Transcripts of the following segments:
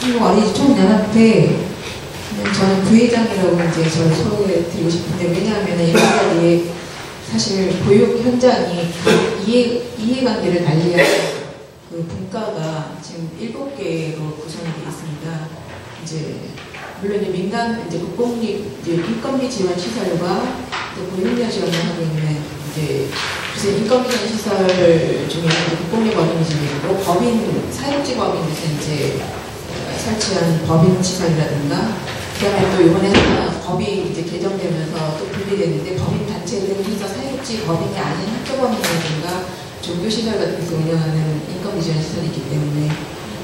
신국 어린이집 총연합회 저는 부회장이라고 이제 저를 소개드리고 싶은데, 왜냐하면 이 자리에 사실 보육 현장이 이해관계를 달리한 그 분과가 지금 7개로 구성이 되어 있습니다. 이제 물론 이제 민간 이제 국공립 이제 인건비 지원 시설과 또 보육료 지원을 하고 있는 이제 그래서 인건비 지원 시설 중에 국공립 어린이집이 있고, 법인 사육지법인에서 이제 설치한 법인 시설이라든가, 그다음에 또 이번에 하나 법이 이제 개정되면서 또 분리됐는데, 법인 단체들 해서 사육지 법인이 아닌 학교 법인이라든가 종교 시설 같은 데서 운영하는 인건비 지원 시설이 있기 때문에,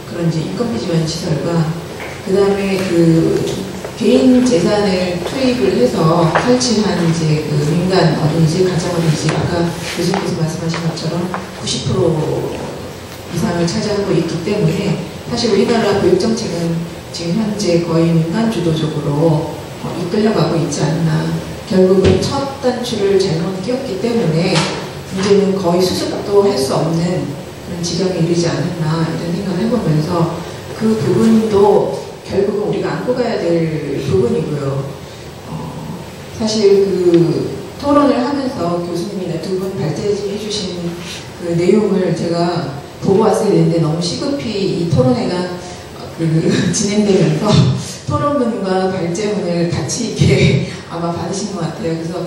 그런 이제 인건비 지원 시설과 그다음에 그 개인 재산을 투입을 해서 설치한 이제 그 민간 어린이집, 가정 어린이집, 아까 교수님께서 말씀하신 것처럼 90% 이상을 차지하고 있기 때문에, 사실 우리나라 교육정책은 지금 현재 거의 민간 주도적으로 이끌려가고 있지 않나. 결국은 첫 단추를 잘못 끼웠기 때문에 이제는 거의 수습도 할 수 없는 그런 지경에 이르지 않았나, 이런 생각을 해보면서 그 부분도 결국은 우리가 안고 가야 될 부분이고요. 사실 그 토론을 하면서 교수님이나 두 분 발제해 주신 그 내용을 제가 보고 왔어야 되는데, 너무 시급히 이 토론회가 진행되면서 토론문과 발제문을 같이 이렇게 아마 받으신 것 같아요. 그래서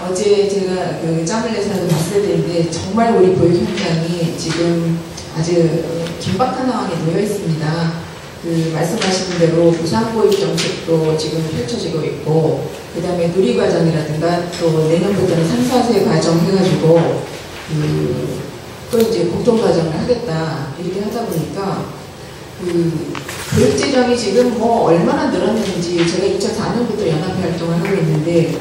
어제 제가 그 짬을 내서라도 봤을 때인데, 정말 우리 보육 현장이 지금 아주 긴박한 상황에 놓여 있습니다. 그 말씀하신 대로 무상보육 정책도 지금 펼쳐지고 있고, 그 다음에 누리과정이라든가 또 내년부터는 3, 4세 과정 해가지고 또 이제 공통과정을 하겠다 이렇게 하다 보니까 그 교육재정이 지금 뭐 얼마나 늘었는지, 제가 2004년부터 연합회 활동을 하고 있는데,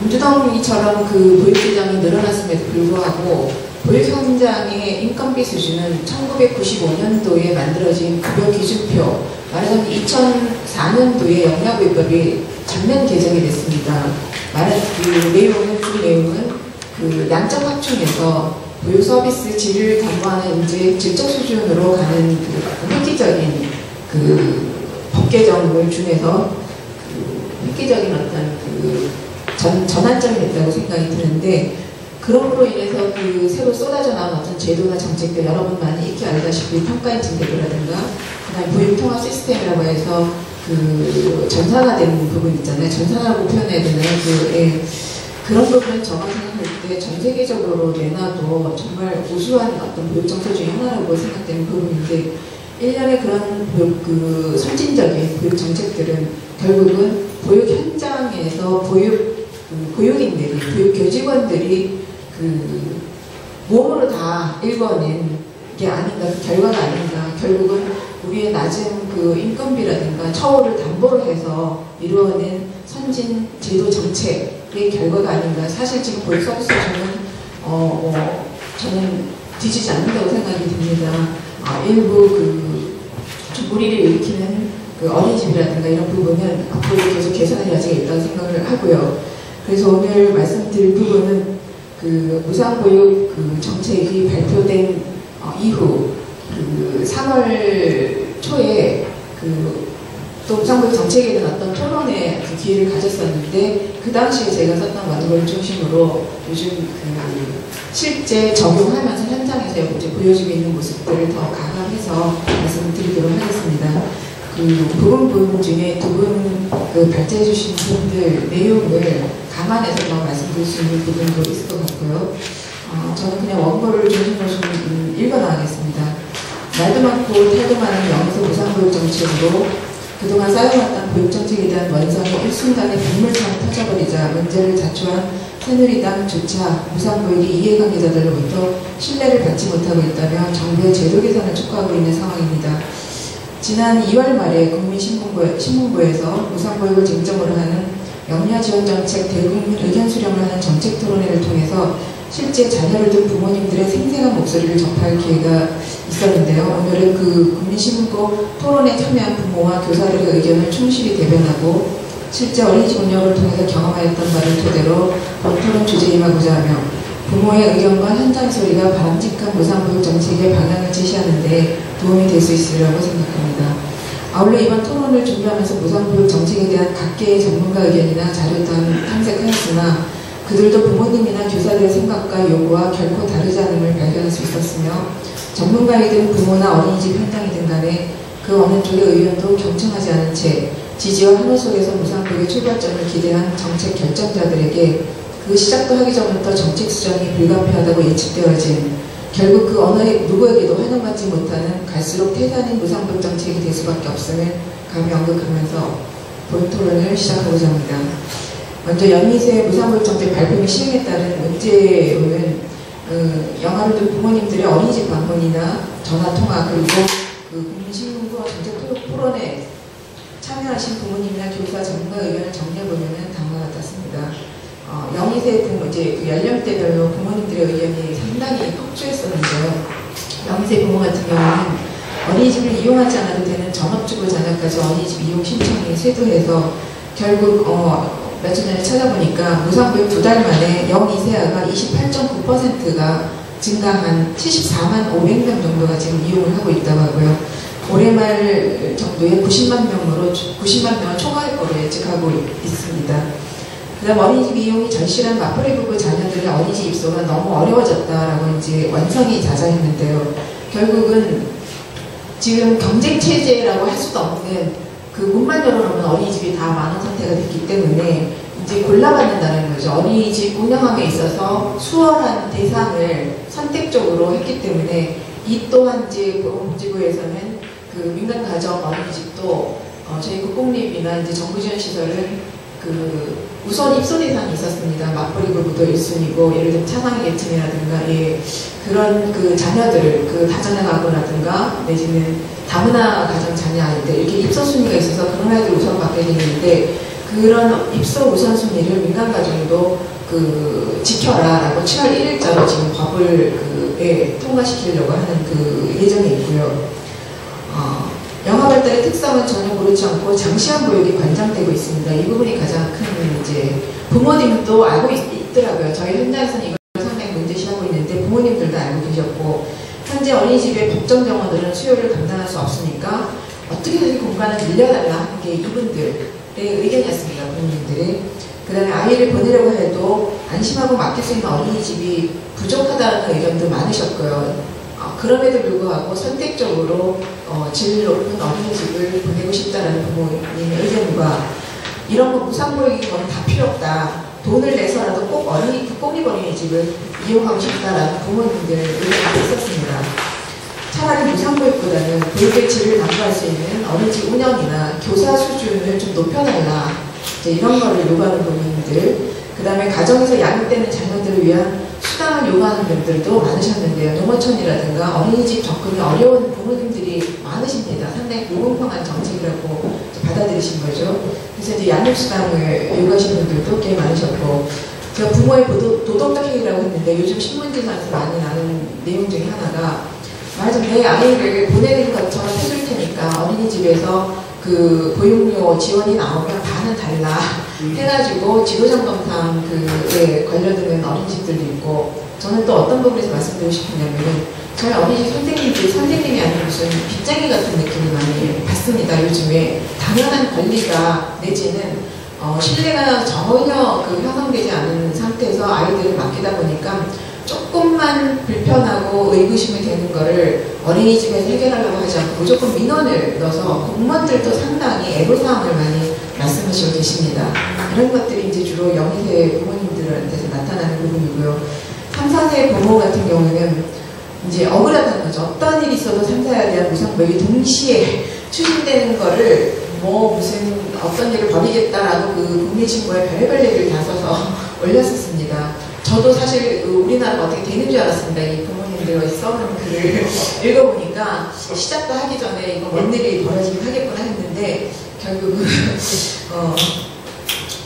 민주당이처럼 그 보육재정이 늘어났음에도 불구하고 보육 현장의 인건비 수준은 1995년도에 만들어진 급여 기준표, 말하자면 2004년도에 영야보육법이 전면 개정이 됐습니다. 말한 그 내용은 그 양적 확충에서 보육 서비스 질을 담보하는 이제 질적 수준으로 가는 그 획기적인 그 법 개정을 중에서 그 획기적인 어떤 그 전환점이 됐다고 생각이 드는데, 그럼으로 인해서 그 새로 쏟아져 나온 어떤 제도나 정책들, 여러분 많이 익히 알다시피 평가인증 제도라든가, 그다음 보육 통합 시스템이라고 해서 그 전산화된 부분 있잖아요. 전산화라고 표현해야 되나요? 그런 부분은 제가 생각할 때 전 세계적으로 내놔도 정말 우수한 어떤 보육 정책 중에 하나라고 생각되는 부분인데, 일련의 그런 그 선진적인 보육 정책들은 결국은 보육 현장에서 보육인들이, 보육 교직원들이 그 몸으로 다 읽어낸 게 아닌가, 그 결과가 아닌가. 결국은 우리의 낮은 그 인건비라든가 처우를 담보로 해서 이루어낸 선진 제도 정책의 결과가 아닌가. 사실 지금 보육 서비스 중은 저는 뒤지지 않는다고 생각이 듭니다. 일부 그 무리를 일으키는 그 어린이집이라든가 이런 부분은 앞으로 계속 개선의 여지가 있다고 생각을 하고요. 그래서 오늘 말씀드릴 부분은 그 무상보육 그 정책이 발표된 이후 그 3월 초에 또 무상보육 정책에 대한 어떤 토론의 그 기회를 가졌었는데, 그 당시에 제가 썼던 원고를 중심으로 요즘 그 실제 적용하면서 현장에서 이제 보여지고 있는 모습들을 더 가감해서 말씀드리도록 하겠습니다. 그 부분 중에 두 분 그 발제해 주신 분들 내용을 감안해서 더 말씀드릴 수 있는 부분도 있을 것 같고요. 저는 그냥 원고를 중심으로 좀 읽어나가겠습니다. 말도 많고 탈도 많은 영서 무상보육 정책으로 그동안 쌓여왔던 보육정책에 대한 원성이 일순간에 빗물처럼 터져버리자 문제를 자초한 새누리당조차 무상보육의 이해관계자들로부터 신뢰를 받지 못하고 있다며 정부의 제도 개선을 촉구하고 있는 상황입니다. 지난 2월 말에 국민신문고에서 무상보육을 쟁점으로 하는 영야지원정책 대국민 의견 수렴을 하는 정책토론회를 통해서 실제 자녀를 둔 부모님들의 생생한 목소리를 접할 기회가 있었는데요. 오늘은 그 국민신문고 토론에 참여한 부모와 교사들의 의견을 충실히 대변하고 실제 어린이집 운영을 통해서 경험하였던 바를 토대로 본 토론 주제에 임하고자 하며 부모의 의견과 현장 소리가 바람직한 무상교육 정책의 방향을 제시하는 데 도움이 될 수 있으리라고 생각합니다. 아울러 이번 토론을 준비하면서 무상교육 정책에 대한 각계의 전문가 의견이나 자료를 탐색하였으나 그들도 부모님이나 교사들의 생각과 요구와 결코 다르지 않음을 발견할 수 있었으며 전문가이든 부모나 어린이집 현장이든 간에 그 어느 쪽의 의견도 경청하지 않은 채 지지와 환호 속에서 무상교육의 출발점을 기대한 정책 결정자들에게 그 시작도 하기 전부터 정책 수정이 불가피하다고 예측되어진 결국 그 어느 누구에게도 환영받지 못하는 갈수록 태산인 무상교육 정책이 될 수밖에 없음을 감히 언급하면서 본 토론을 시작하고자 합니다. 먼저 연희세 무상교육 정책 발표 및 시행에 따른 문제로는 영화를 둔 부모님들의 어린이집 방문이나 전화통화 그리고 국민신문과 정책 토론에 참여하신 부모님이나 교사 전문가 의견을 정리해보면 다음과 같았습니다. 영희세 이제 연령대별로 부모님들의 의견이 상당히 폭주했었는데요. 영희세 부모 같은 경우는 어린이집을 이용하지 않아도 되는 전업주부 자녀까지 어린이집 이용 신청이 쇄도해서 결국 며칠 전에 찾아보니까 무상교육 2달 만에 영희세아가 28.9%가 증가한 74만 500명 정도가 지금 이용을 하고 있다고 하고요. 올해 말 정도에 90만 명을 초과할 거로 예측하고 있습니다. 그 다음 어린이집 이용이 절실한 맞벌이 부부 자녀들의 어린이집 입소가 너무 어려워졌다라고 이제 완성이 자자했는데요. 결국은 지금 경쟁체제라고 할 수도 없는 그 문만 열어놓으면 어린이집이 다 만원 상태가 됐기 때문에 이제 골라받는다는 거죠. 어린이집 운영함에 있어서 수월한 대상을 선택적으로 했기 때문에 이 또한 이제 보건복지부에서는 그 민간가정 어린이집도 저희 국공립이나 이제 정부 지원 시설은 그 우선 입소 대상이 있었습니다. 맞벌이 부부도 1순위고 예를 들면 차상위 계층이라든가 그런 그 자녀들을 그 다자녀 가구라든가 내지는 다문화 가정 자녀 아이들 이렇게 입소 순위가 있어서 그런 아이들 우선 받게 되는데 그런 입소 우선 순위를 민간 가정도 그 지켜라라고 7월 1일자로 지금 법을 통과시키려고 하는 그 예정에 있고요. 영아발달의 특성은 전혀 고르지 않고 장시간 보육이 관장되고 있습니다. 이 부분이 가장 큰 이제 부모님도 알고 있더라고요. 저희 현장에서는 이걸 상당히 문제시하고 있는데 부모님들도 알고 계셨고 현재 어린이집의 법정 정원들은 수요를 감당할 수 없으니까 어떻게든 공간을 늘려달라 하는 게 이분들의 의견이었습니다. 부모님들이. 그 다음에 아이를 보내려고 해도 안심하고 맡길 수 있는 어린이집이 부족하다는 의견도 많으셨고요. 그럼에도 불구하고 선택적으로 질 높은 어린이집을 보내고 싶다는 부모님의 의견과 이런 거 무상보육이 건 다 필요 없다. 돈을 내서라도 꼭 국공립 어린이집을 이용하고 싶다라는 부모님들 의견이 있었습니다. 차라리 무상보육보다는 교육의 질을 담보할 수 있는 어린이집 운영이나 교사 수준을 좀 높여달라. 이제 이런 거를 요구하는 부모님들. 그 다음에 가정에서 양육되는 자녀들을 위한 수당을 요구하는 분들도 많으셨는데요. 농어촌이라든가 어린이집 접근이 어려운 부모님들이 많으십니다. 상당히 불공평한 정책이라고 받아들이신 거죠. 그래서 이제 양육수당을 요구하시는 분들도 꽤 많으셨고, 제가 부모의 도덕적 해이라고 했는데 요즘 신문지에서 많이 나는 내용 중에 하나가 말하자면 내 아이를 보내는 것처럼 해줄 테니까 어린이집에서 그 보육료 지원이 나오면 반은 달라 해가지고 지도점검상 그에 관련된 어린이집들도 있고, 저는 또 어떤 부분에서 말씀드리고 싶으냐면은 저희 어린이집 선생님이 아닌 무슨 빗장이 같은 느낌을 많이 받습니다. 요즘에 당연한 권리가 내지는 신뢰가 전혀 형성되지 않은 상태에서 아이들을 맡기다 보니까 조금만 불편하고 의구심이 되는 거를 어린이집에서 해결하려고 하지 않고 무조건 민원을 넣어서 공무원들도 상당히 애로사항을 많이 말씀하시고 계십니다. 이런 것들이 이제 주로 영희세 부모님들한테서 나타나는 부분이고요. 3, 4세 부모 같은 경우는 이제 억울하다는 거죠. 어떤 일이 있어도 3, 4에 대한 무상보육이 동시에 추진되는 거를 무슨 어떤 일을 벌이겠다라고 그 국민신고에 별의별 얘기를 다 써서 올렸었습니다. 저도 사실 우리나라가 어떻게 되는 줄 알았습니다. 이 부모님들이 써놓은 글을 읽어보니까 시작도 하기 전에 이거 뭔 일이 벌어지긴 하겠구나 했는데 결국은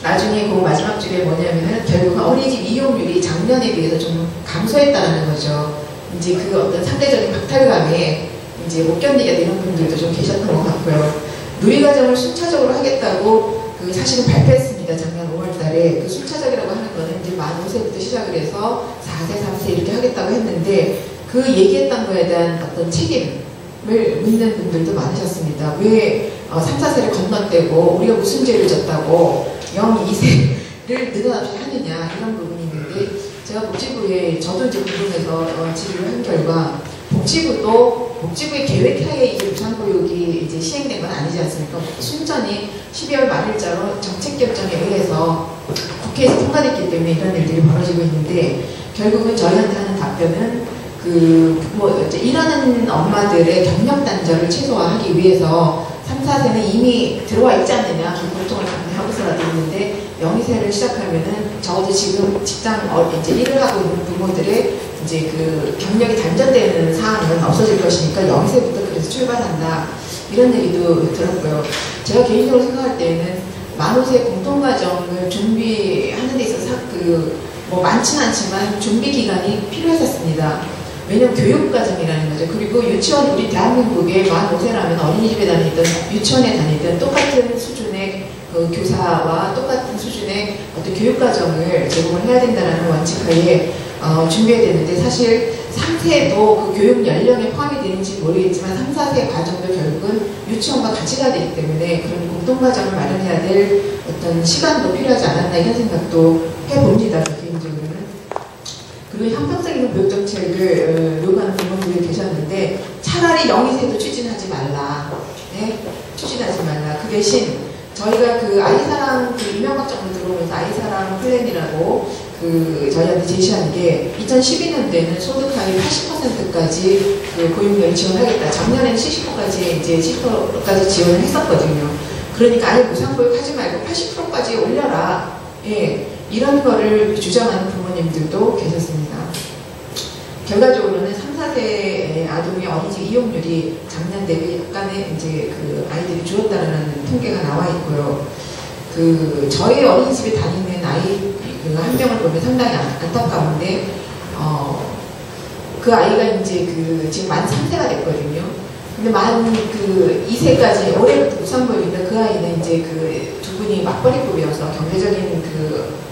나중에 그 마지막 줄에 뭐냐면은 결국은 어린이집 이용률이 작년에 비해서 좀 감소했다는 거죠. 이제 그 어떤 상대적인 박탈감에 이제 못 견디게 되는 분들도 좀 계셨던 것 같고요. 누리과정을 순차적으로 하겠다고 사실은 발표했습니다. 했습니다. 작년 5월달에. 그 순차적이라고 하는 거는 이제 만 5세부터 시작을 해서 4세, 3세 이렇게 하겠다고 했는데 그 얘기했던 거에 대한 어떤 책임을 묻는 분들도 많으셨습니다. 왜 3, 4세를 건너뛰고 우리가 무슨 죄를 졌다고 0, 2세를 늘어나게 하느냐 이런 부분이 있는데 제가 복지부에 저도 이제 궁금해서 질의를 한 결과 복지부의 계획하에 이제 무상보육이 이제 시행된 건 아니지 않습니까? 순전히 12월 말일자로 정책 결정에 의해서 국회에서 통과됐기 때문에 이런 일들이 벌어지고 있는데 결국은 저희한테 하는 답변은 일하는 엄마들의 경력 단절을 최소화하기 위해서 3, 4세는 이미 들어와 있지 않느냐 고통을 감내하고서라도 있는데 0, 2세를 시작하면은 적어도 지금 직장 이제 일을 하고 있는 부모들의 이제 그 경력이 단절되는 사항은 없어질 것이니까 0, 2세부터 그래서 출발한다 이런 얘기도 들었고요. 제가 개인적으로 생각할 때에는 만 5세 공통과정을 준비하는 데 있어서 많지는 않지만 준비 기간이 필요했었습니다. 왜냐면 교육과정이라는 거죠. 그리고 유치원, 우리 대한민국에 만 5세라면 어린이집에 다니든 유치원에 다니든 똑같은 수준의 그 교사와 똑같은 수준의 어떤 교육과정을 제공을 해야 된다는 원칙하에 준비해야 되는데 사실 3세도 그 교육 연령에 포함이 되는지 모르겠지만 3, 4세 과정도 결국은 유치원과 같이 가야 되기 때문에 그런 공동과정을 마련해야 될 어떤 시간도 필요하지 않았나 이런 생각도 해봅니다. 개인적으로는. 그리고 형평성있는 교육정책을 요구하는 부모님들이 계셨는데 차라리 0, 2세도 추진하지 말라. 네? 추진하지 말라. 그 대신 저희가 그 아이사랑 이명박 정부 들어오면서 아이사랑 플랜이라고 저희한테 제시한 게 2012년도에는 소득 하위 80%까지 그 보육료를 지원하겠다. 작년에는 70%까지 이제 10%까지 지원을 했었거든요. 그러니까 아예 무상보육 하지 말고 80%까지 올려라. 예, 이런 거를 주장하는 부모님들도 계셨습니다. 결과적으로는 3, 4세 아동의 어린이집 이용률이 작년 대비 약간의 이제 그 아이들이 줄었다는 통계가 나와 있고요. 저희 어린이집에 다니는 아이 한 명을 보면 상당히 안타까운데, 그 아이가 이제 지금 만 3세가 됐거든요. 근데 만 2세까지 올해부터 무상보육인데 그 아이는 이제 두 분이 맞벌이급이어서 경제적인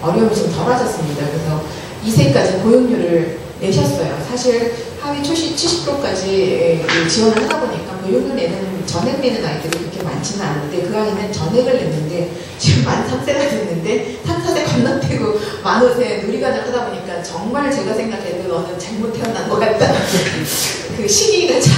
어려움이 좀 덜어졌습니다. 그래서 2세까지 보육료를 내셨어요. 사실 하위 초시 70%까지 지원을 하다 보니까 보육료 내는 전액 내는 아이들이 그렇게 많지는 않은데 그 아이는 전액을 냈는데 지금 만 3세가 됐는데 3, 4세 건너뛰고 만 5세 누리과정 하다 보니까 정말 제가 생각해도 너는 잘못 태어난 것 같다. 그 시기가 참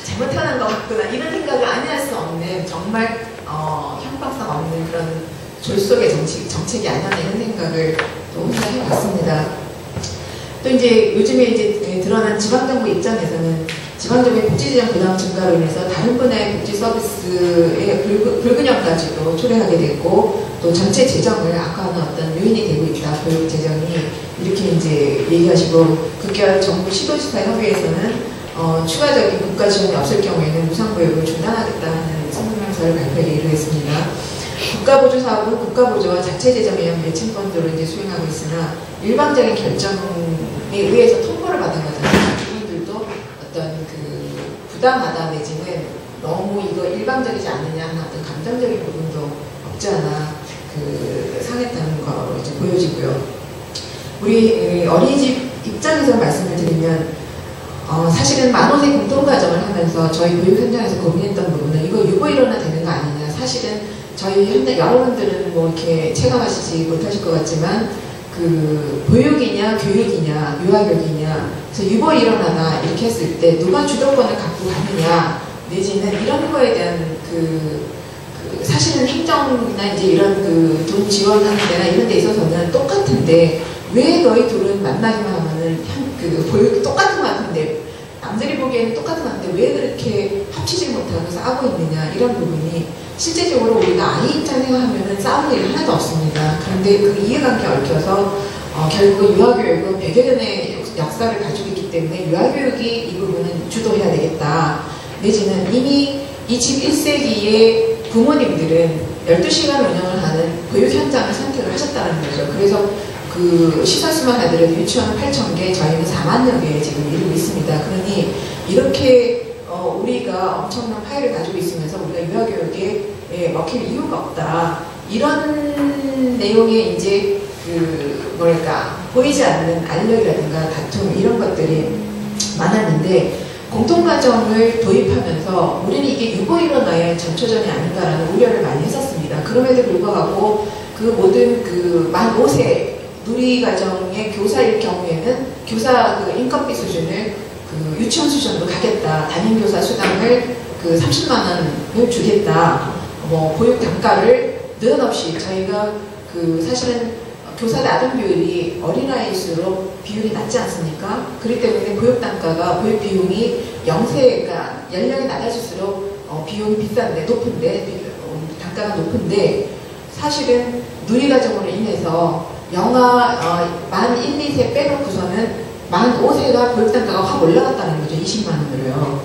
잘못 태어난 것 같구나. 이런 생각을 안 할 수 없는 정말 형평성 없는 그런 졸속의 정책이 아니었나 이런 생각을 또 혼자 해봤습니다. 또 이제 요즘에 이제 드러난 지방정부 입장에서는 지방정부의 복지재정 부담 증가로 인해서 다른 분야의 복지 서비스의 불균형까지도 초래하게 됐고 또 전체 재정을 악화하는 어떤 요인이 되고 있다. 교육 재정이 이렇게 이제 얘기하시고 급기야 정부 시도지사 협의회에서는 추가적인 국가 지원이 없을 경우에는 무상보육을 중단하겠다는 성명서를 발표에 이르렀습니다. 국가보조 사업은 국가보조와 자체재정에 의한 매칭펀드로 이제 수행하고 있으나 일방적인 결정에 의해서 통보를 받은 거잖아요. 이분들도 어떤 부당하다 내지는 너무 이거 일방적이지 않느냐 하는 어떤 감정적인 부분도 없지 않아 상했다는 거로 이제 보여지고요. 우리 어린이집 입장에서 말씀을 드리면 사실은 만 5세 공통과정을 하면서 저희 보육 현장에서 고민했던 부분은 이거 유보 일원화 되는 거 아니냐. 사실은 저희 여러분들은 뭐 이렇게 체감하시지 못하실 것 같지만 보육이냐 교육이냐 유아교육이냐 그래서 유보 일원화나 이렇게 했을 때 누가 주도권을 갖고 가느냐 내지는 이런 거에 대한 사실은 행정이나 이제 이런 돈 지원하는 데나 이런 데 있어서는 똑같은데 왜 너희 둘은 만나기만 하면은 보육 똑같은 것 같은데 남들이 보기에는 똑같은 것 같은데 왜 그렇게 합치지 못하고 싸우고 있느냐 이런 부분이 실제적으로 우리가 아이 입장 생각하면은 싸우는 일이 하나도 없습니다. 그런데 그 이해관계에 얽혀서 결국 유아교육은 100여 년의 역사를 가지고 있기 때문에 유아교육이 이 부분은 주도해야 되겠다. 내지는 이미 21세기의 부모님들은 12시간 운영을 하는 보육 현장을 선택을 하셨다는 거죠. 그래서 시설수만 하더라도 유치원은 8,000개, 저희는 4만여 개 지금 이루고 있습니다. 그러니 이렇게 우리가 엄청난 파일을 가지고 있으면서 우리가 유아교육에 먹힐 이유가 없다. 이런 내용의 이제 그 뭐랄까 보이지 않는 알력이라든가 다툼 이런 것들이 많았는데 공통과정을 도입하면서 우리는 이게 유보일원화의 전초전이 아닌가라는 우려를 많이 했었습니다. 그럼에도 불구하고 그 모든 그 만 5세 누리과정의 교사일 경우에는 교사 그 인건비 수준을 그 유치원 수준으로 가겠다. 담임교사 수당을 그 30만 원을 주겠다. 뭐 보육 단가를 느닷없이 저희가 그 사실은 교사 나동 비율이 어린아이일수록 비율이 낮지 않습니까? 그렇기 때문에 보육 단가가 보육 비용이 0세가 연령이 낮아질수록 비용이 비싼데 높은데 단가가 높은데 사실은 누리과정으로 인해서 만 1, 2세 빼놓고서는 만 5세가 보육단가가 확 올라갔다는 거죠. 20만 원으로요.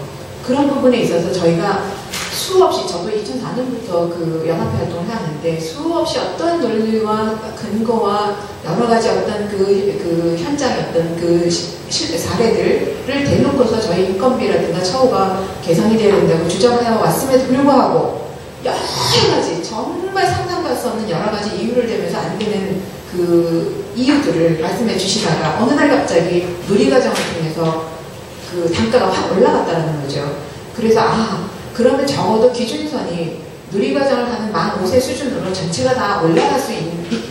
그런 부분에 있어서 저희가 수없이 저도 2004년부터 그 연합회 활동을 하는데 수없이 어떤 논리와 근거와 여러 가지 어떤 그 현장의 어떤 그 사례들을 대놓고서 저희 인건비라든가 처우가 개선이 되어야 된다고 주장을 해왔음에도 불구하고 여러 가지 정말 상상할 수 없는 여러 가지 이유를 대면서 안 되는 그 이유들을 말씀해 주시다가 어느 날 갑자기 누리과정을 통해서 그 단가가 확 올라갔다는 거죠. 그래서 그러면 적어도 기준선이 누리과정을 하는 만 5세 수준으로 전체가 다 올라갈 수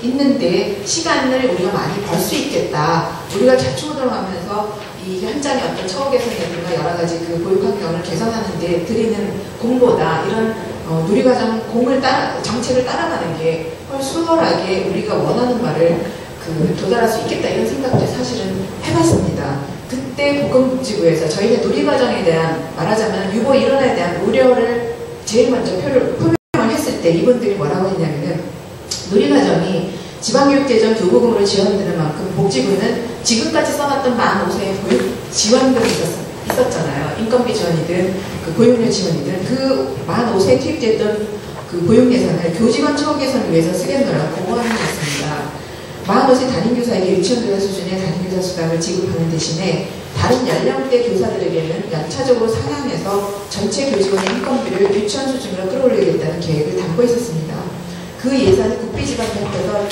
있는데 시간을 우리가 많이 벌 수 있겠다. 우리가 자충우돌 하면서 이 현장의 어떤 처우 개선이라든가 여러 가지 그 보육 환경을 개선하는 데 드리는 공보다 이런 누리과정 정책을 따라가는 게 훨씬 수월하게 우리가 원하는 바를 도달할 수 있겠다 이런 생각도 사실은 해봤습니다. 그때 보건복지부에서 저희는 누리과정에 대한 말하자면 유보 일원에 대한 우려를 제일 먼저 표명을 했을 때 이분들이 뭐라고 했냐면은 누리과정이 지방교육재정 교부금으로 지원되는 만큼 복지부는 지금까지 써놨던 만 5세의 보육 지원금이 있었잖아요. 인건비 지원이든 그 보육료 지원이든 그 만 5세에 투입됐던 그 보육 예산을 교직원 처우 개선을 위해서 쓰겠노라고 공고하는 것 같습니다. 만 5세 담임교사에게 유치원교사 수준의 담임교사 수당을 지급하는 대신에 다른 연령대 교사들에게는 연차적으로 상향해서 전체 교직원의 인건비를 유치원 수준으로 끌어올리겠다는 계획을 담고 있었습니다. 그 예산이 국비지방정부에서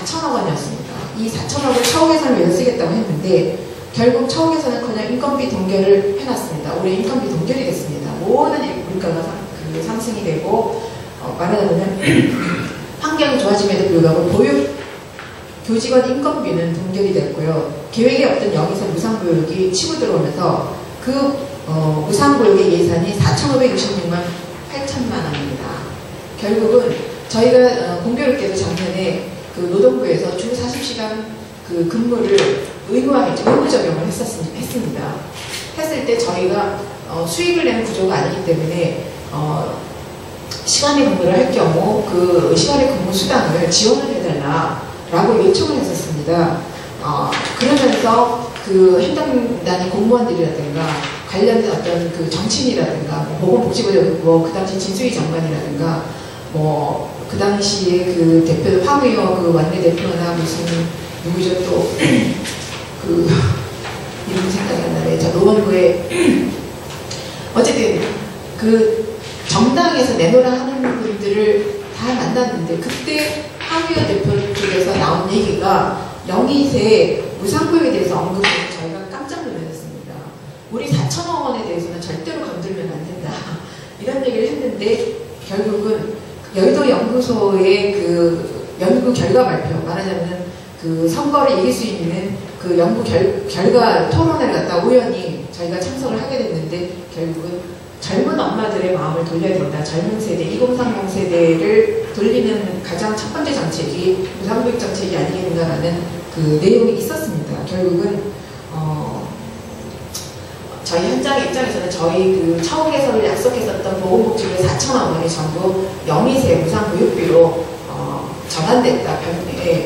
4천억 원이었습니다. 이 4천억을 처우 개선을 위해서 쓰겠다고 했는데 결국 처우 개선은커녕 인건비 동결을 해놨습니다. 올해 인건비 동결이 됐습니다. 모든 물가가 상승이 되고 말하자면 환경이 좋아짐에도 불구하고 보육 교직원 인건비는 동결이 됐고요. 계획에 없던 영희선 무상보육이 치고 들어오면서 그 무상보육의 예산이 4,566만 8천만 원입니다. 결국은 저희가 공교롭게도 작년에 그 노동부에서 주 40시간 그 근무를 의무 적용을 했습니다. 했을 때 저희가 수익을 내는 구조가 아니기 때문에 시간에 근무를 할 경우 그 시간의 근무 수당을 지원을 해달라라고 요청을 했었습니다. 그러면서 그 해당단위 공무원들이라든가 관련된 어떤 그 정치인이라든가 보건복지부 그 당시 진수희 장관이라든가 그 당시에 그 대표 황의호 그 원내대표나 무슨 누구죠 또 그 이름 생각이 안 나네. 저 노원구에 어쨌든 그 정당에서 내놓으라 하는 분들을 다 만났는데 그때 황의호 대표 쪽에서 나온 얘기가 영희세 무상보육에 대해서 언급해서 저희가 깜짝 놀랐습니다. 우리 4천억 원에 대해서는 절대로 건들면 안 된다. 이런 얘기를 했는데 결국은 여의도 연구소의 그 연구 결과 발표 말하자면 그 선거를 이길 수 있는 그 연구 결과 토론회를 갖다 우연히 저희가 참석을 하게 됐는데 결국은 젊은 엄마들의 마음을 돌려야 된다. 젊은 세대, 2030 세대를 돌리는 가장 첫 번째 정책이 무상보육 정책이 아니겠는가라는 그 내용이 있었습니다. 결국은 저희 현장의 입장에서는 저희 그 처우 개선을 약속했었던 보건복지부의 4천억 원이 전부 영희세 무상보육비로 전환됐다.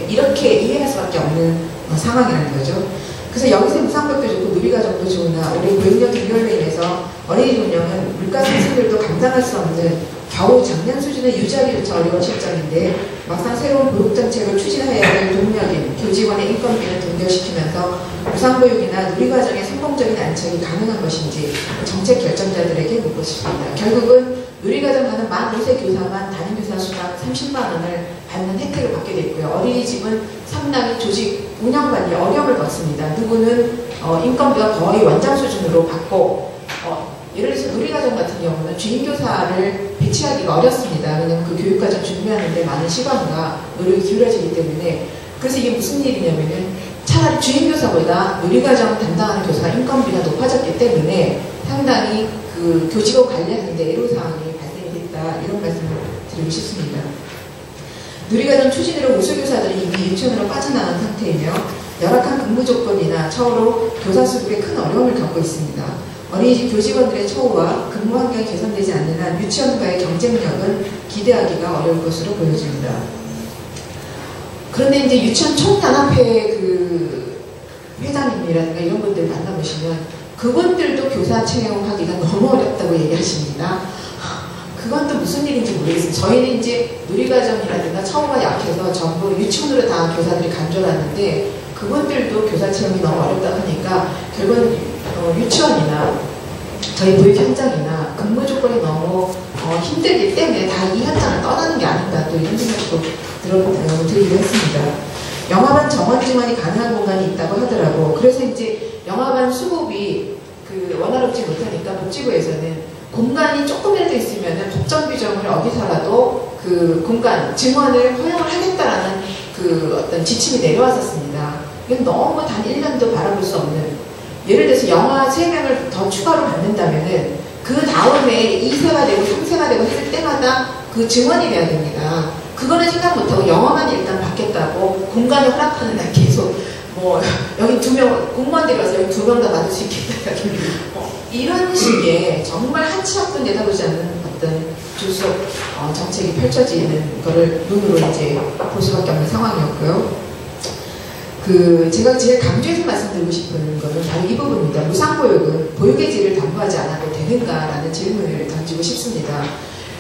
이렇게 이해할 수밖에 없는 상황이라는 거죠. 그래서 영희세 무상보육도 좋고 누리과정도 좋으나 우리 보육료 동결로 인해서 어린이 운영은 물가 상승률도 감당할 수 없는 겨우 작년 수준을 유지하기조차 어려운 실정인데 막상 새로운 보육정책을 추진해야 할 동력인 교직원의 인건비를 동결시키면서 무상보육이나 누리과정의 성공적인 안착이 가능한 것인지 정책 결정자들에게 묻고 싶습니다. 결국은 누리과정 가는 만 5세 교사만 담임교사 수당 30만 원을 받는 혜택을 받게 됐고요. 어린이집은 상당히 조직 운영관리에 어려움을 겪습니다. 누구는 인건비가 거의 원장 수준으로 받고 예를 들어서 누리과정 같은 경우는 주임교사를 배치하기가 어렵습니다. 왜냐하면 그 교육과정 준비하는데 많은 시간과 노력이 기울어지기 때문에. 그래서 이게 무슨 일이냐면은 차라리 주임교사보다 누리과정 담당하는 교사가 인건비가 높아졌기 때문에 상당히 그 교직원 관리하는데 애로사항이 발생이 됐다, 이런 말씀을 드리고 싶습니다. 누리과정 추진으로 우수교사들이 이미 유치원으로 빠져나간 상태이며 열악한 근무 조건이나 처우로 교사 수급에 큰 어려움을 겪고 있습니다. 어린이집 교직원들의 처우와 근무 환경이 개선되지 않는 한 유치원과의 경쟁력은 기대하기가 어려울 것으로 보여집니다. 그런데 이제 유치원 총연합회 그 회장님이라든가 이런 분들 만나보시면 그분들도 교사 채용하기가 너무 어렵다고 얘기하십니다. 그건 또 무슨 일인지 모르겠어요. 저희는 이제 누리과정이라든가 처우가 약해서 전부 유치원으로 다 교사들이 간절하는데 그분들도 교사 채용이 너무 어렵다 하니까 결국은 유치원이나 저희 보육 현장이나 근무 조건이 너무 힘들기 때문에 다 이 현장을 떠나는 게 아닌가, 또 이런 생각도 들기로 했습니다. 영화반 정원 지원이 가능한 공간이 있다고 하더라고. 그래서 이제 영화반 수급이 원활하지 못하니까 복지부에서는 공간이 조금이라도 있으면 법정 규정을 어기서라도 그 공간 증원을 허용을 하겠다라는 어떤 지침이 내려왔었습니다. 이건 너무 단 1년도 바라볼 수 없는, 예를 들어서 영화 3명을 더 추가로 받는다면은 그 다음에 2세가 되고 3세가 되고 했을 때마다 그 증원이 돼야 됩니다. 그거는 생각 못하고 영화만 일단 받겠다고 공간을 허락하는 날 계속 여기 2명 공무원들이 와서 여기 2명 다 받을 수 있겠다, 이런 식의 정말 한치 앞도 내다보지 않는 어떤 주석 정책이 펼쳐지는 거를 눈으로 이제 볼 수밖에 없는 상황이었고요. 제가 제일 강조해서 말씀드리고 싶은 거는 바로 이 부분입니다. 무상보육은 보육의 질을 담보하지 않아도 되는가라는 질문을 던지고 싶습니다.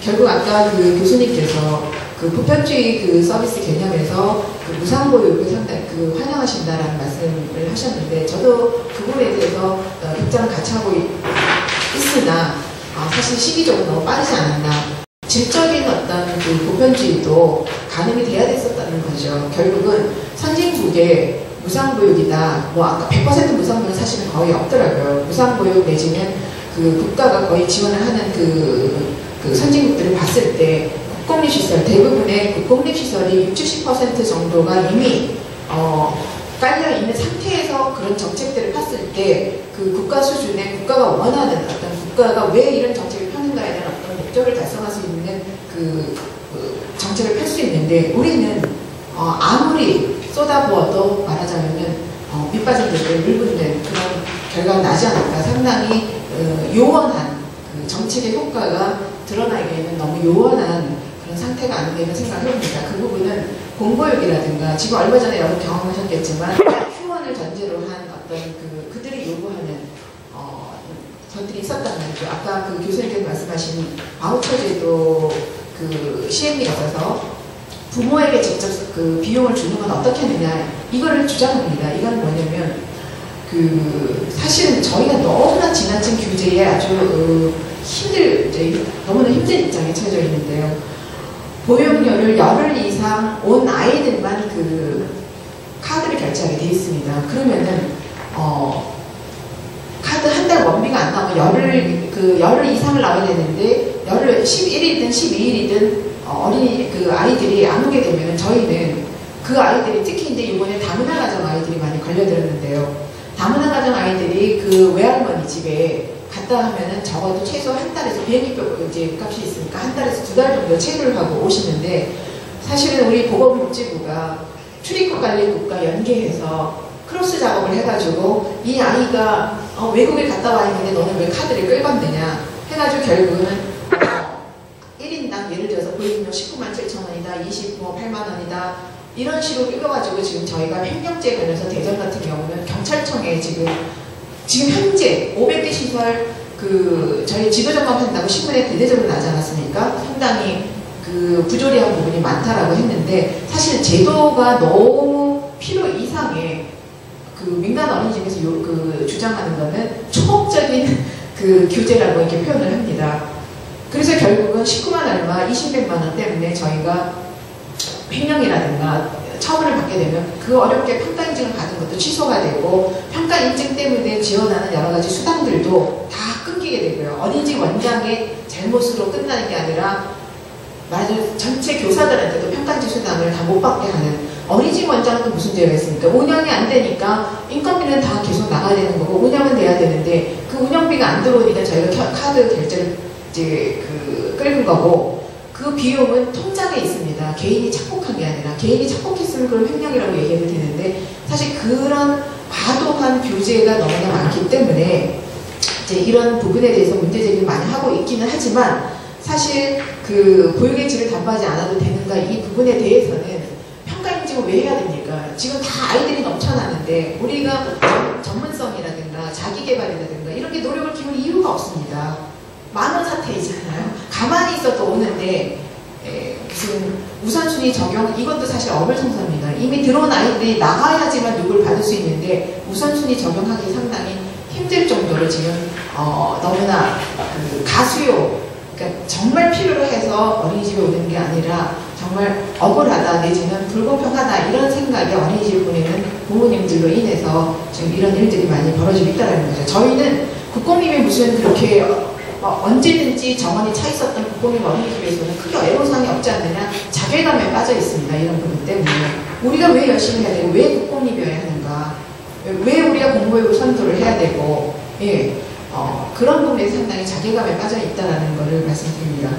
결국 아까 교수님께서 보편주의 서비스 개념에서 무상보육을 상당히 환영하신다라는 말씀을 하셨는데, 저도 그 부분에 대해서 입장을 같이 하고 있으나 사실 시기적으로 너무 빠르지 않았나. 질적인 어떤 보편주의도 가늠이 돼야 됐었다는 거죠. 결국은 선진국의 무상보육이다, 아까 100% 무상보육은 사실은 거의 없더라고요. 무상보육 내지는 국가가 거의 지원을 하는 선진국들을 봤을 때 국공립시설, 대부분의 국공립시설이 60~70% 정도가 이미 깔려있는 상태에서 그런 정책들을 팠을 때 국가 수준의 국가가 원하는 어떤 국가가 왜 이런 정책을 펴는가에 대한 어떤 목적을 달성할 수 있는 정책을 펼 수 있는데, 우리는 아무리 쏟아부어도 말하자면은 밑빠진 듯을 물붓는 그런 결과가 나지 않을까. 상당히 요원한 정책의 효과가 드러나기에는 너무 요원한 그런 상태가 아닌가 이런 생각을 해봅니다. 그 부분은 공보육이라든가 지금 얼마 전에 여러분 경험하셨겠지만 휴원을 전제로 한 어떤 그들이 요구하는 것들이 있었다는 거죠. 아까 교수님께서 말씀하신 바우처제도 시행이 있어서 부모에게 직접 비용을 주는 건 어떻게 하느냐, 이거를 주장합니다. 이건 뭐냐면 사실은 저희가 너무나 지나친 규제에 아주 너무나 힘든 입장에 처해져 있는데요. 보육료를 열흘 이상 온 아이들만 카드를 결제하게 되어 있습니다. 그러면은 카드 한 달 원비가 안 나오고 열흘 이상을 나와야 되는데 11일이든 12일이든 아이들이 안 오게 되면 저희는 아이들이 특히 이제 이번에 다문화 가정 아이들이 많이 걸려들었는데요. 다문화 가정 아이들이 외할머니 집에 갔다 하면은 적어도 최소 한 달에서 비행기표 이제 값이 있으니까 한 달에서 2달 정도 체류를 하고 오시는데, 사실은 우리 보건복지부가 출입국관리국과 연계해서 크로스 작업을 해가지고 이 아이가 외국에 갔다 와 있는데 너는 왜 카드를 끌었느냐 해가지고 결국은 1인당 예를 들어서 보육료 197,000원이다, 8만원이다 이런 식으로 끌어가지고 지금 저희가 횡령죄에 관련해서 대전 같은 경우는 경찰청에 지금 현재 500개 시설 저희 지도점검한다고 신문에 대대적으로 나지 않았습니까? 상당히 부조리한 부분이 많다라고 했는데, 사실 제도가 너무 필요 이상의 민간 어린이집에서 주장하는 거는 초법적인 규제라고 이렇게 표현을 합니다. 그래서 결국은 19만 얼마, 20백만 원 때문에 저희가 횡령이라든가 처분을 받게 되면 그 어렵게 평가 인증을 받은 것도 취소가 되고 평가 인증 때문에 지원하는 여러 가지 수당들도 다 끊기게 되고요. 어린이집 원장의 잘못으로 끝나는 게 아니라 말하자면 전체 교사들한테도 평가 인증 수당을 다 못 받게 하는, 어린이집 원장은 또 무슨 죄가 있습니까? 운영이 안 되니까 인건비는 다 계속 나가야 되는 거고 운영은 돼야 되는데 그 운영비가 안 들어오니까 저희가 카드 결제를 이제 끌는 거고, 그 비용은 통장에 있습니다. 개인이 착복한 게 아니라, 개인이 착복했으면 그럼 횡령이라고 얘기해도 되는데 사실 그런 과도한 규제가 너무나 많기 때문에 이제 이런 부분에 대해서 문제 제기를 많이 하고 있기는 하지만, 사실 그 보육의 질을 담보하지 않아도 되는가, 이 부분에 대해서는 평가 인증을 왜 해야 됩니까? 지금 다 아이들이 넘쳐나는데 우리가 전문성이라든가 자기개발이라든가 이런 게 노력을 기울 이유가 없습니다. 만원 사태이잖아요. 가만히 있어도 오는데 무슨 우선순위 적용, 이것도 사실 어불성설입니다. 이미 들어온 아이들이 나가야지만 누굴 받을 수 있는데 우선순위 적용하기 상당히 힘들 정도로 지금 너무나 가수요, 그러니까 정말 필요로 해서 어린이집에 오는 게 아니라 정말 억울하다 내지는 불공평하다 이런 생각에 어린이집에 보내는 부모님들로 인해서 지금 이런 일들이 많이 벌어지고 있다는 거죠. 저희는 국공립이 무슨 그렇게 언제든지 정원이 차 있었던 국공립 어린이집에서는 크게 애로사항이 없지 않느냐, 자괴감에 빠져 있습니다. 이런 부분 때문에 우리가 왜 열심히 해야 되고 왜 국공립이어야 하는가, 왜 우리가 공부교육을 선도를 해야 되고, 그런 부분에 상당히 자괴감에 빠져 있다는 것을 말씀드립니다.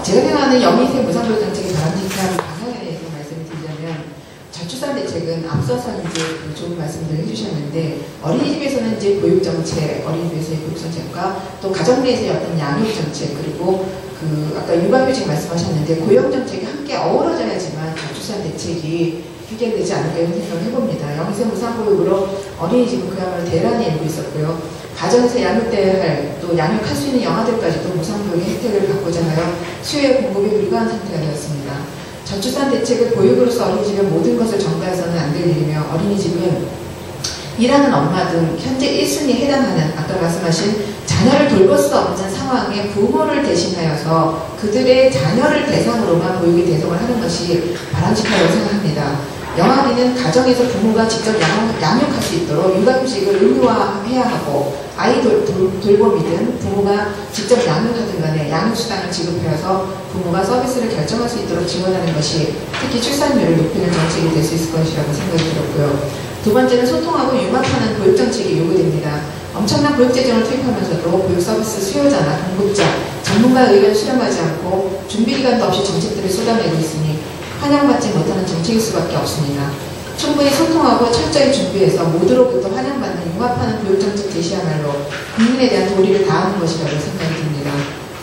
제가 생각하는 영희생 무상교육 정책의 바람직한 방향에 대해서 말씀을 드리자면, 저출산 대책은 앞서서 이제 좋은 말씀들을 해주셨는데, 어린이집에서는 이제 보육정책, 어린이집에서의 보육정책과 또 가정내에서의 어떤 양육정책, 그리고 아까 육아휴직 말씀하셨는데 고용정책이 함께 어우러져야지만 저출산 대책이 해결되지 않을까 이런 생각을 해봅니다. 영희생 무상보육으로 어린이집은 그야말로 대란이 일고 있었고요. 가정에서 양육돼야 할, 또 양육할 수 있는 영아들까지도 무상보육의 혜택을 받고자 하여 수요의 공급이 불가한 상태가 되었습니다. 저출산 대책을 보육으로서 어린이집에 모든 것을 전가해서는 안 될 일이며, 어린이집은 일하는 엄마 등 현재 1순위에 해당하는 아까 말씀하신 자녀를 돌볼 수 없는 상황에 부모를 대신하여서 그들의 자녀를 대상으로만 보육의 대상을 하는 것이 바람직하다고 생각합니다. 영아기는 가정에서 부모가 직접 양육할 수 있도록 육아휴직을 의무화해야 하고, 아이 돌봄이든 부모가 직접 양육하든 간에 양육수당을 지급하여서 부모가 서비스를 결정할 수 있도록 지원하는 것이 특히 출산율을 높이는 정책이 될 수 있을 것이라고 생각이 들었고요. 두 번째는 소통하고 융합하는 보육정책이 요구됩니다. 엄청난 보육재정을 투입하면서도 보육 서비스 수요자나 공급자, 전문가의 의견을 수렴하지 않고 준비기간도 없이 정책들을 쏟아내고 있으니 환영받지 못하는 정책일 수밖에 없습니다. 충분히 소통하고 철저히 준비해서 모두로부터 환영받는 융합하는 보육정책 제시야말로 국민에 대한 도리를 다하는 것이라고 생각이 듭니다.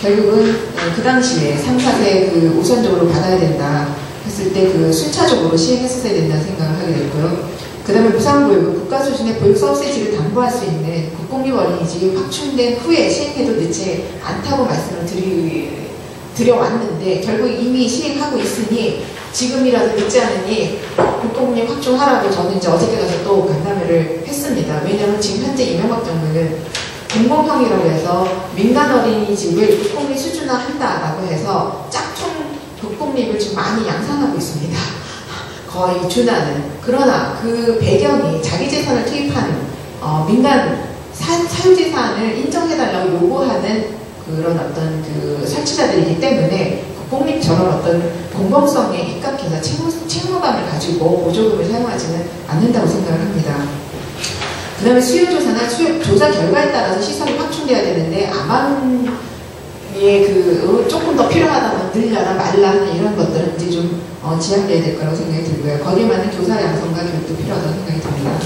결국은 그 당시에 3, 4세 우선적으로 받아야 된다 했을 때 순차적으로 시행했어야 된다는 생각을 하게 됐고요. 그 다음에 무상보육은 국가 수준의 보육 서비스의 질을 담보할 수 있는 국공립 어린이집이 확충된 후에 시행해도 늦지 않다고 말씀을 드려왔는데, 결국 이미 시행하고 있으니 지금이라도 늦지 않으니 국공립 확충하라고 저는 이제 어저께 가서 또 간담회를 했습니다. 왜냐하면 지금 현재 이명박 정부는 공공형이라고 해서 민간 어린이집을 국공립 수준화한다라고 해서 짝퉁 국공립을 지금 많이 양산하고 있습니다. 거의 준하는. 그러나 그 배경이 자기 재산을 투입한 민간 사유지 사안을 인정해달라고 요구하는 그런 어떤 설치자들이기 때문에 국공립처럼 어떤 공범성에 입각해서 책무감을 가지고 보조금을 사용하지는 않는다고 생각을 합니다. 그 다음에 수요조사나 조사 결과에 따라서 시설이 확충돼야 되는데, 암암의 조금 더 필요하다면 늘려라 말라 하는 이런 것들은 이제 좀 지양돼야 될 거라고 생각이 들고요. 거기에 맞는 교사 양성과 교육도 필요하다고 생각이 듭니다.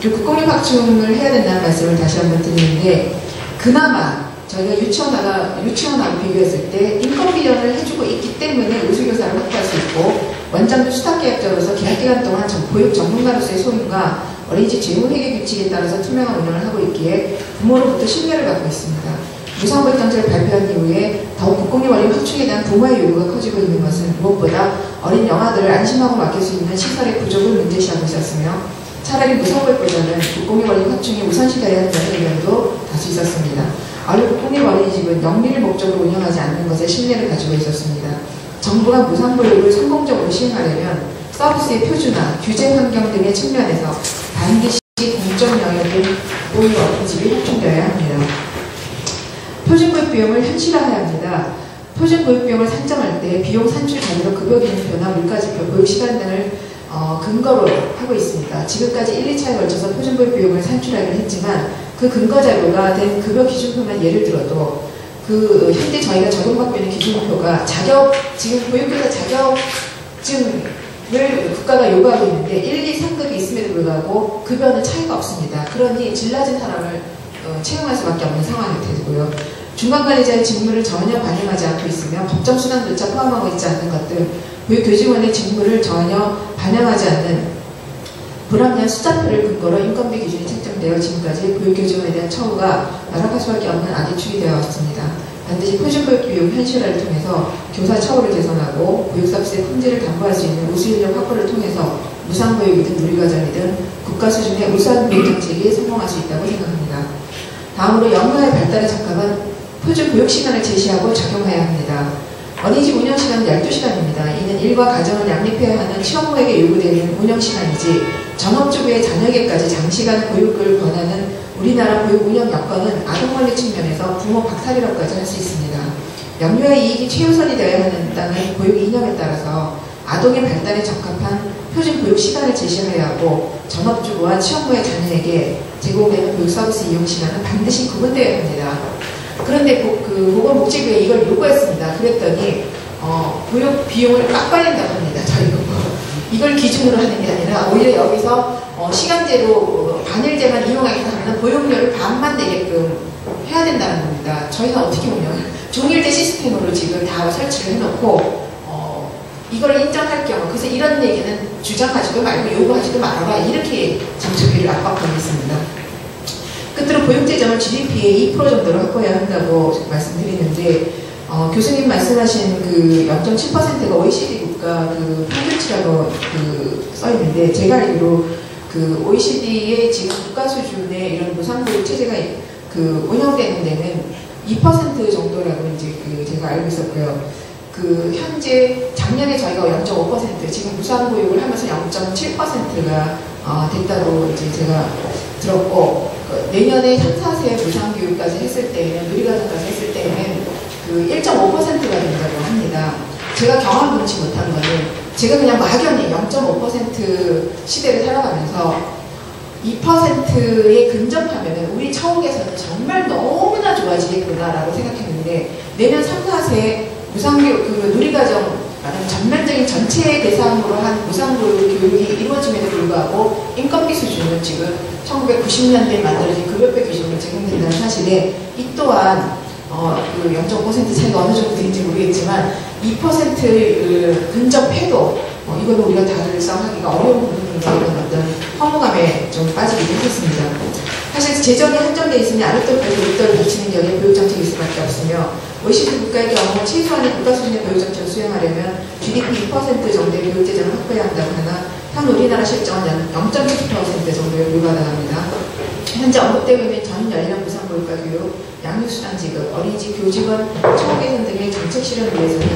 그리고 국공립 확충을 해야 된다는 말씀을 다시 한번 드리는데, 그나마 저희가 유치원하고 비교했을 때 인건비 지원을 해주고 있기 때문에 의수교사를 확보할 수 있고, 원장도 수탁계약자로서 계약기간 동안 보육 전문가로서의 소임과 어린이집 재무회계 규칙에 따라서 투명한 운영을 하고 있기에 부모로부터 신뢰를 받고 있습니다. 무상보육 정책을 발표한 이후에 더욱 국공립 어린 확충에 대한 부모의 요구가 커지고 있는 것은 무엇보다 어린 영아들을 안심하고 맡길 수 있는 시설의 부족을 문제시하고 있었으며, 차라리 무상보육보다는 국공립 어린 확충이 우선시되어야 한다는 의견도 다수 있었습니다. 국립어린이집은 영리를 목적으로 운영하지 않는 것에 신뢰를 가지고 있었습니다. 정부가 무상보육을 성공적으로 시행하려면 서비스의 표준화, 규제 환경 등의 측면에서 반드시 공적 영역인 보육 어린이집이 확충되어야 합니다. 표준보육 비용을 현실화해야 합니다. 표준보육 비용을 산정할 때 비용 산출 자료로 급여 기준표나 물가지표, 보육시간 등을 근거로 하고 있습니다. 지금까지 1, 2차에 걸쳐서 표준보육 비용을 산출하긴 했지만 그 근거 자료가 된 급여 기준표만 예를 들어도 현재 저희가 적용받고 있는 기준표가 지금 보육교사 자격증을 국가가 요구하고 있는데 1, 2, 3급이 있음에도 불구하고 급여는 차이가 없습니다. 그러니 질 낮은 사람을 채용할 수밖에 없는 상황이 되고요. 중간관리자의 직무를 전혀 반영하지 않고 있으며 법정수당조차 포함하고 있지 않는 것 등 보육교직원의 직무를 전혀 반영하지 않는 불합리한 숫자표를 근거로 인건비 기준이 책정되어 지금까지 보육교직원에 대한 처우가 나락할 수밖에 없는 안이 추이되어 왔습니다. 반드시 표준보육 비용 현실화를 통해서 교사 처우를 개선하고 보육서비스의 품질을 담보할 수 있는 우수인력 확보를 통해서 무상보육이든 누리과정이든 국가 수준의 우수한 보육정책이 성공할 수 있다고 생각합니다. 다음으로 영유아의 발달에 적합한 표준보육시간을 제시하고 적용해야 합니다. 어린이집 운영시간은 12시간입니다. 이는 일과 가정을 양립해야 하는 시험부에게 요구되는 운영시간이지 전업주부의 자녀에게까지 장시간 보육을 권하는 우리나라 보육 운영 여건은 아동권리 측면에서 부모 박탈이라고까지 할 수 있습니다. 영유아의 이익이 최우선이 되어야 한다는 보육 이념에 따라서 아동의 발달에 적합한 표준 보육 시간을 제시해야 하고 전업주부와 시험부의 자녀에게 제공되는 보육 서비스 이용 시간은 반드시 구분되어야 합니다. 그런데 보건복지부에 이걸 요구했습니다. 그랬더니 보육 비용을 깎아야 된다고 합니다. 저희가 이걸 기준으로 하는 게 아니라 오히려 여기서 시간제로 반일제만 이용하겠다 하면 보육료를 반만 내게끔 해야 된다는 겁니다. 저희는 어떻게 보면 종일제 시스템으로 지금 다 설치를 해놓고 이걸 인정할 경우 그래서 이런 얘기는 주장하지도 말고 요구하지도 말아라 이렇게 정책비를 압박하고 있습니다. 끝으로 보육재정을 GDP의 2% 정도로 확보해야 한다고 말씀드리는데 교수님 말씀하신 그 0.7%가 OECD 국가 평균치라고 써있는데 제가 알기로 OECD의 지금 국가 수준의 이런 무상보육 체제가 운영되는 데는 2% 정도라고 이제 제가 알고 있었고요. 현재 작년에 저희가 0.5% 지금 무상보육을 하면서 0.7%가 됐다고 이제 제가 들었고 내년에 3, 4세 무상교육까지 했을 때는 누리과정까지 했을 때는 1.5%가 된다고 합니다. 제가 경험치 못한 거는 제가 그냥 막연히 0.5% 시대를 살아가면서 2%에 근접하면 우리 처우에서는 정말 너무나 좋아지겠구나라고 생각했는데 내년 3, 4세 무상교육, 누리과정, 전면적인 전체 대상으로 한 무상교육이 이루어짐에도 불구하고 인건비 수준은 지금 1990년대에 만들어진 급여표 기준으로 적용된다는 사실에 이 또한 0.5% 차이가 어느 정도 되는지 모르겠지만 2%를 근접해도 이거는 우리가 달성하기가 어려운 부분이라는 어떤 허무감에 좀 빠지기도 했습니다. 사실 재정이 한정되어 있으니 아랫돌까지 윗돌을 붙이는 경우에 보육정책이 있을 수밖에 없으며 OECD 국가의 경우 최소한의 국가 수준의 보육정책을 수행하려면 GDP 2% 정도의 보육재정을 확보해야 한다고 하나 현 우리나라 실정은 0.7% 정도에 불과하답니다. 현재 언급되고 있는 전 연령 무상보육과 교육, 양육수당 지급, 어린이집 교직원 처우 개선 등의 정책 실현을 위해서는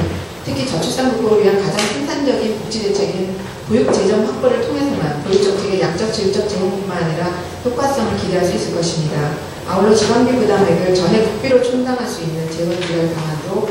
특히 저출산 극복을 위한 가장 생산적인 복지대책인 보육재정 확보를 통해서만 보육정책의 양적, 질적 제공뿐만 아니라 효과성을 기대할 수 있을 것입니다. 아울러 지방비 부담액을 전액 국비로 충당할 수 있는 재원 조달 방안도